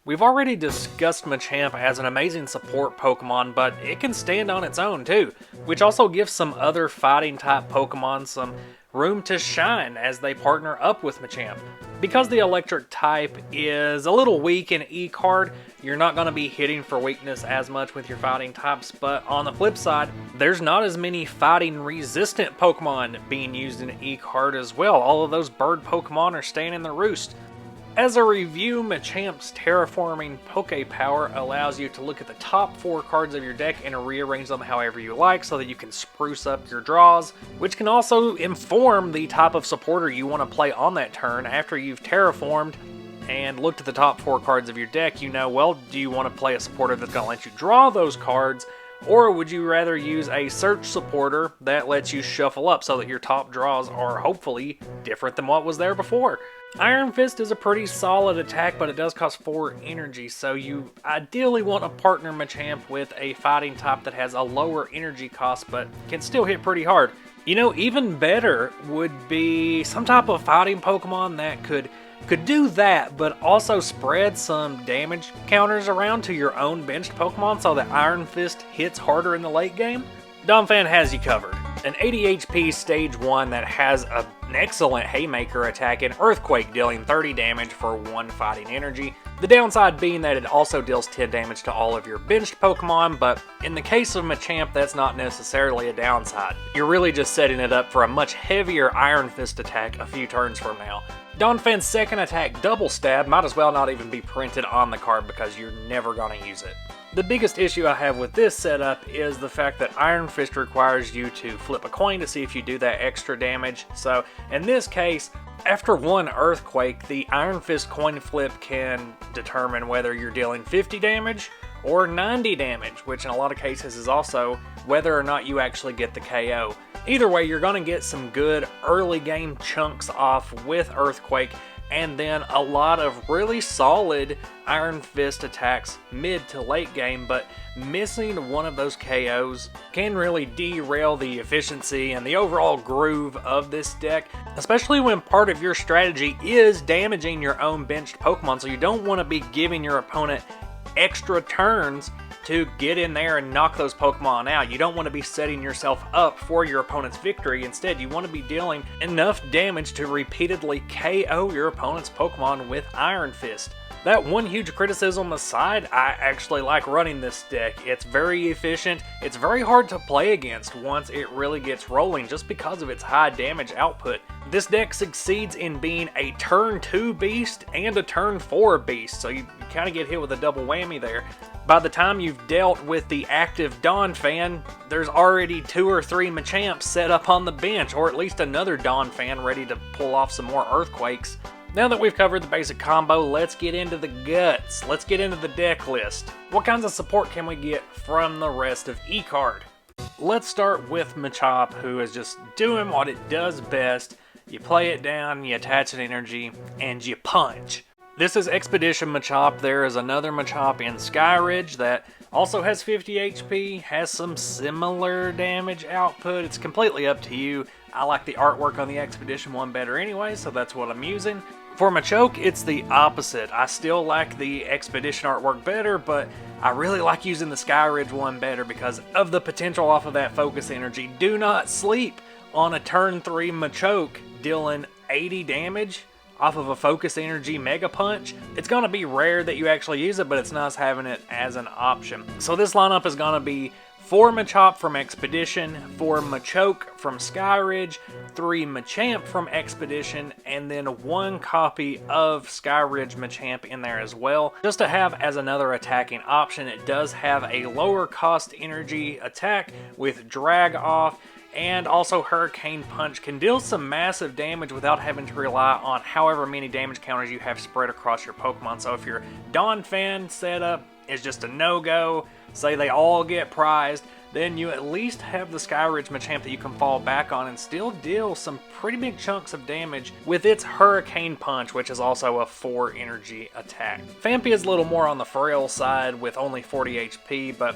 We've already discussed Machamp as an amazing support Pokemon, but it can stand on its own too, which also gives some other fighting type Pokemon some room to shine as they partner up with Machamp. Because the electric type is a little weak in E-Card, you're not going to be hitting for weakness as much with your fighting types, but on the flip side, there's not as many fighting resistant Pokemon being used in E-Card as well. All of those bird Pokemon are staying in the roost. As a review, Machamp's Terraforming Poke Power allows you to look at the top 4 cards of your deck and rearrange them however you like so that you can spruce up your draws, which can also inform the type of supporter you want to play on that turn. After you've terraformed and looked at the top 4 cards of your deck, you know, well, do you want to play a supporter that's going to let you draw those cards, or would you rather use a search supporter that lets you shuffle up so that your top draws are hopefully different than what was there before? Iron Fist is a pretty solid attack, but it does cost 4 energy, so you ideally want to partner Machamp with a fighting type that has a lower energy cost but can still hit pretty hard. You know, even better would be some type of fighting Pokemon that could do that, but also spread some damage counters around to your own benched Pokemon so that Iron Fist hits harder in the late game. Donphan has you covered. An 80 HP stage 1 that has an excellent Haymaker attack and Earthquake, dealing 30 damage for 1 fighting energy. The downside being that it also deals 10 damage to all of your benched Pokemon, but in the case of Machamp, that's not necessarily a downside. You're really just setting it up for a much heavier Iron Fist attack a few turns from now. Donphan's second attack, Double Stab, might as well not even be printed on the card because you're never going to use it. The biggest issue I have with this setup is the fact that Iron Fist requires you to flip a coin to see if you do that extra damage. So in this case, after 1 Earthquake, the Iron Fist coin flip can determine whether you're dealing 50 damage or 90 damage, which in a lot of cases is also whether or not you actually get the KO. Either way, you're going to get some good early game chunks off with Earthquake, and then a lot of really solid Iron Fist attacks mid to late game, but missing one of those KOs can really derail the efficiency and the overall groove of this deck, especially when part of your strategy is damaging your own benched Pokemon, so you don't want to be giving your opponent extra turns to get in there and knock those Pokemon out. You don't want to be setting yourself up for your opponent's victory. Instead, you want to be dealing enough damage to repeatedly KO your opponent's Pokemon with Iron Fist. That one huge criticism aside, I actually like running this deck. It's very efficient. It's very hard to play against once it really gets rolling just because of its high damage output. This deck succeeds in being a turn 2 beast and a turn 4 beast, so you kind of get hit with a double whammy there. By the time you've dealt with the active Donphan, there's already 2 or 3 Machamps set up on the bench, or at least another Donphan ready to pull off some more Earthquakes. Now that we've covered the basic combo, let's get into the guts. Let's get into the deck list. What kinds of support can we get from the rest of E-Card? Let's start with Machamp, who is just doing what it does best. You play it down, you attach an energy, and you punch. This is Expedition Machamp. There is another Machamp in Skyridge that also has 50 HP, has some similar damage output. It's completely up to you. I like the artwork on the Expedition one better anyway, so that's what I'm using. For Machoke, it's the opposite. I still like the Expedition artwork better, but I really like using the Skyridge one better because of the potential off of that focus energy. Do not sleep on a turn 3 Machoke dealing 80 damage off of a focus energy mega punch. It's going to be rare that you actually use it, but it's nice having it as an option. So this lineup is going to be 4 Machamp from Expedition, 4 Machoke from Skyridge, 3 Machamp from Expedition, and then 1 copy of Skyridge Machamp in there as well. Just to have as another attacking option, it does have a lower cost energy attack with Drag Off, and also Hurricane Punch can deal some massive damage without having to rely on however many damage counters you have spread across your Pokemon. So if your Donphan setup is just a no-go, say they all get prized, then you at least have the Skyridge Machamp that you can fall back on and still deal some pretty big chunks of damage with its Hurricane Punch, which is also a 4 energy attack. Phanpy is a little more on the frail side with only 40 HP, but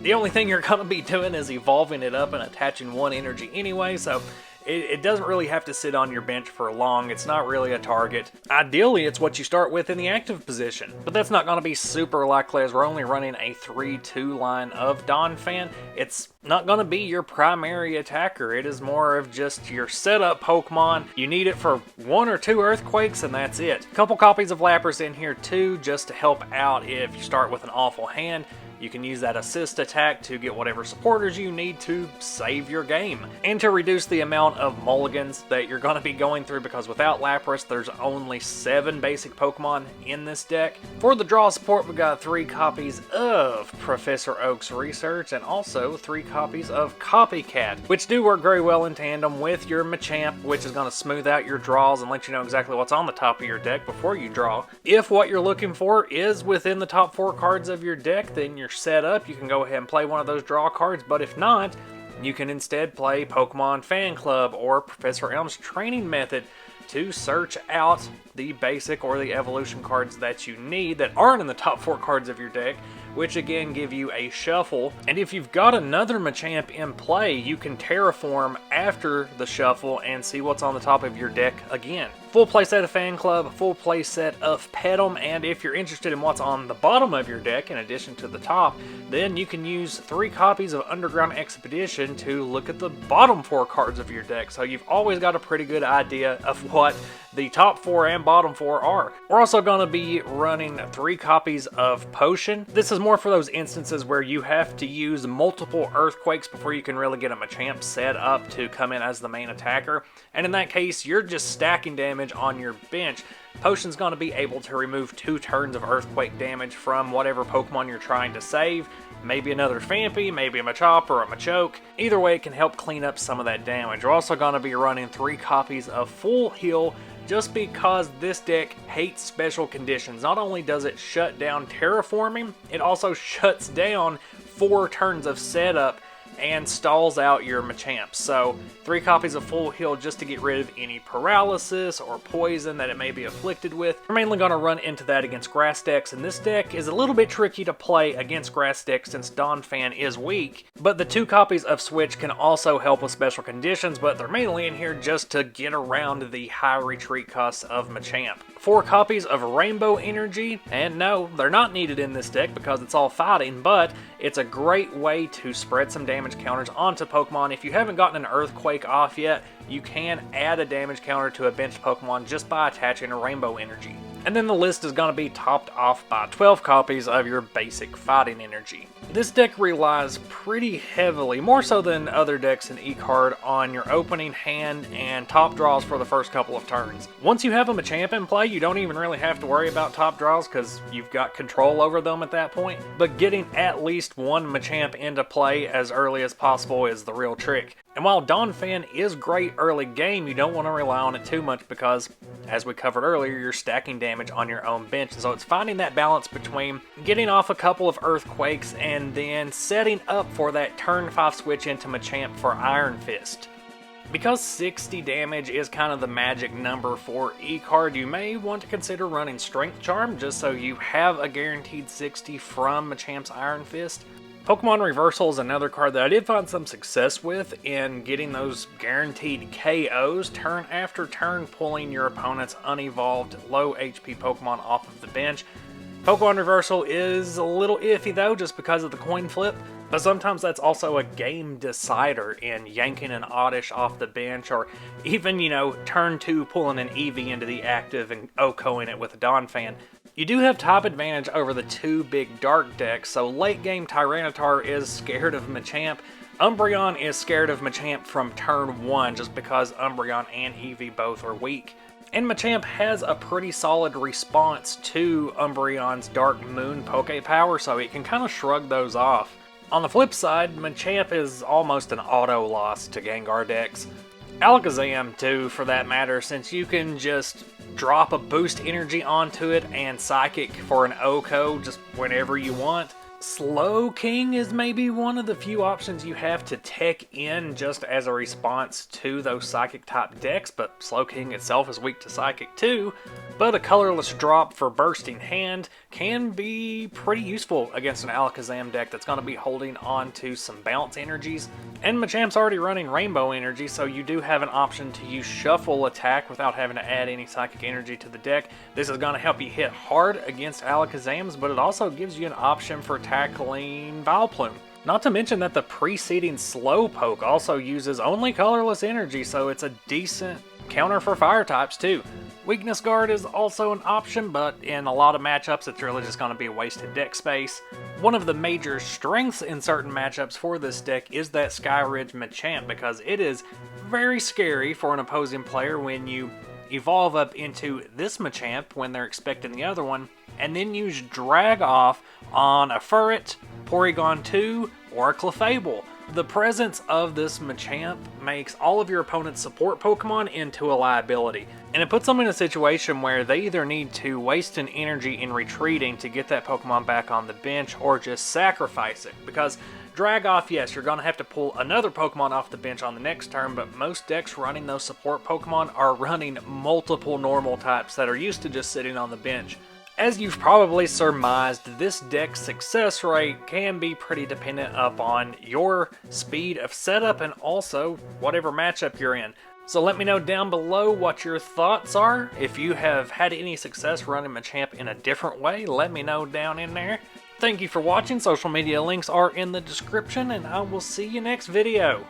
the only thing you're going to be doing is evolving it up and attaching 1 energy anyway, so it doesn't really have to sit on your bench for long. It's not really a target. Ideally, it's what you start with in the active position, but that's not going to be super likely as we're only running a 3-2 line of Donphan. It's not going to be your primary attacker. It is more of just your setup Pokemon. You need it for 1 or 2 Earthquakes, and that's it. A couple copies of Lapras in here too, just to help out if you start with an awful hand. You can use that assist attack to get whatever supporters you need to save your game. And to reduce the amount of mulligans that you're going to be going through, because without Lapras, there's only 7 basic Pokemon in this deck. For the draw support, we got 3 copies of Professor Oak's Research, and also 3 copies of Copycat, which do work very well in tandem with your Machamp, which is going to smooth out your draws and let you know exactly what's on the top of your deck before you draw. If what you're looking for is within the top 4 cards of your deck, then you're set up. You can go ahead and play one of those draw cards, but if not, you can instead play Pokemon Fan Club or Professor Elm's Training Method to search out the basic or the evolution cards that you need that aren't in the top 4 cards of your deck, which again give you a shuffle. And if you've got another Machamp in play, you can terraform after the shuffle and see what's on the top of your deck again. Full playset of Fan Club, full playset of Petum, and if you're interested in what's on the bottom of your deck in addition to the top, then you can use 3 copies of Underground Expedition to look at the bottom 4 cards of your deck, so you've always got a pretty good idea of what the top 4 and bottom 4 are. We're also going to be running 3 copies of Potion. This is more for those instances where you have to use multiple Earthquakes before you can really get a Machamp set up to come in as the main attacker, and in that case, you're just stacking damage on your bench. Potion's going to be able to remove 2 turns of Earthquake damage from whatever Pokemon you're trying to save. Maybe another Phanpy, maybe a Machop or a Machoke. Either way, it can help clean up some of that damage. We're also going to be running 3 copies of Full Heal, just because this deck hates special conditions. Not only does it shut down Terraforming, it also shuts down 4 turns of setup and stalls out your Machamp. So 3 copies of Full Heal just to get rid of any paralysis or poison that it may be afflicted with. We're mainly going to run into that against grass decks, and this deck is a little bit tricky to play against grass decks since Donphan is weak, but the 2 copies of Switch can also help with special conditions, but they're mainly in here just to get around the high retreat costs of Machamp. 4 copies of Rainbow Energy, and no, they're not needed in this deck because it's all fighting, but it's a great way to spread some damage counters onto Pokemon. If you haven't gotten an Earthquake off yet, you can add a damage counter to a bench Pokemon just by attaching a Rainbow Energy. And then the list is going to be topped off by 12 copies of your basic Fighting Energy. This deck relies pretty heavily, more so than other decks in E-Card, on your opening hand and top draws for the first couple of turns. Once you have a Machamp in play, you don't even really have to worry about top draws because you've got control over them at that point. But getting at least one Machamp into play as early as possible is the real trick. And while Donphan is great early game, you don't want to rely on it too much because, as we covered earlier, you're stacking damage on your own bench. And so it's finding that balance between getting off a couple of Earthquakes and then setting up for that turn 5 switch into Machamp for Iron Fist. Because 60 damage is kind of the magic number for E-Card, you may want to consider running Strength Charm just so you have a guaranteed 60 from Machamp's Iron Fist. Pokemon Reversal is another card that I did find some success with in getting those guaranteed KOs turn after turn, pulling your opponent's unevolved low HP Pokemon off of the bench. Pokemon Reversal is a little iffy though just because of the coin flip, but sometimes that's also a game decider in yanking an Oddish off the bench, or even, turn 2 pulling an Eevee into the active and OHKOing it with a Donphan. You do have top advantage over the 2 big dark decks, so late game Tyranitar is scared of Machamp. Umbreon is scared of Machamp from turn 1 just because Umbreon and Eevee both are weak. And Machamp has a pretty solid response to Umbreon's Dark Moon Poke Power, so it can kind of shrug those off. On the flip side, Machamp is almost an auto loss to Gengar decks. Alakazam too, for that matter, since you can just drop a boost energy onto it and Psychic for an OHKO just whenever you want. Slowking is maybe one of the few options you have to tech in just as a response to those Psychic type decks, but Slowking itself is weak to Psychic too. But a colorless drop for Bursting Hand can be pretty useful against an Alakazam deck that's going to be holding on to some bounce energies. And Machamp's already running Rainbow Energy, so you do have an option to use Shuffle Attack without having to add any Psychic Energy to the deck. This is going to help you hit hard against Alakazams, but it also gives you an option for tackling Vileplume. Not to mention that the preceding Slowpoke also uses only colorless energy, so it's a decent counter for fire types too. Weakness Guard is also an option, but in a lot of matchups it's really just going to be a wasted deck space. One of the major strengths in certain matchups for this deck is that Skyridge Machamp, because it is very scary for an opposing player when you evolve up into this Machamp when they're expecting the other one, and then use Drag Off on a Furret, Porygon 2, or a Clefable. The presence of this Machamp makes all of your opponent's support Pokemon into a liability, and it puts them in a situation where they either need to waste an energy in retreating to get that Pokemon back on the bench, or just sacrifice it. Because Drag Off, yes, you're going to have to pull another Pokemon off the bench on the next turn, but most decks running those support Pokemon are running multiple normal types that are used to just sitting on the bench. As you've probably surmised, this deck's success rate can be pretty dependent upon your speed of setup and also whatever matchup you're in. So let me know down below what your thoughts are. If you have had any success running Machamp in a different way, let me know down in there. Thank you for watching. Social media links are in the description, and I will see you next video.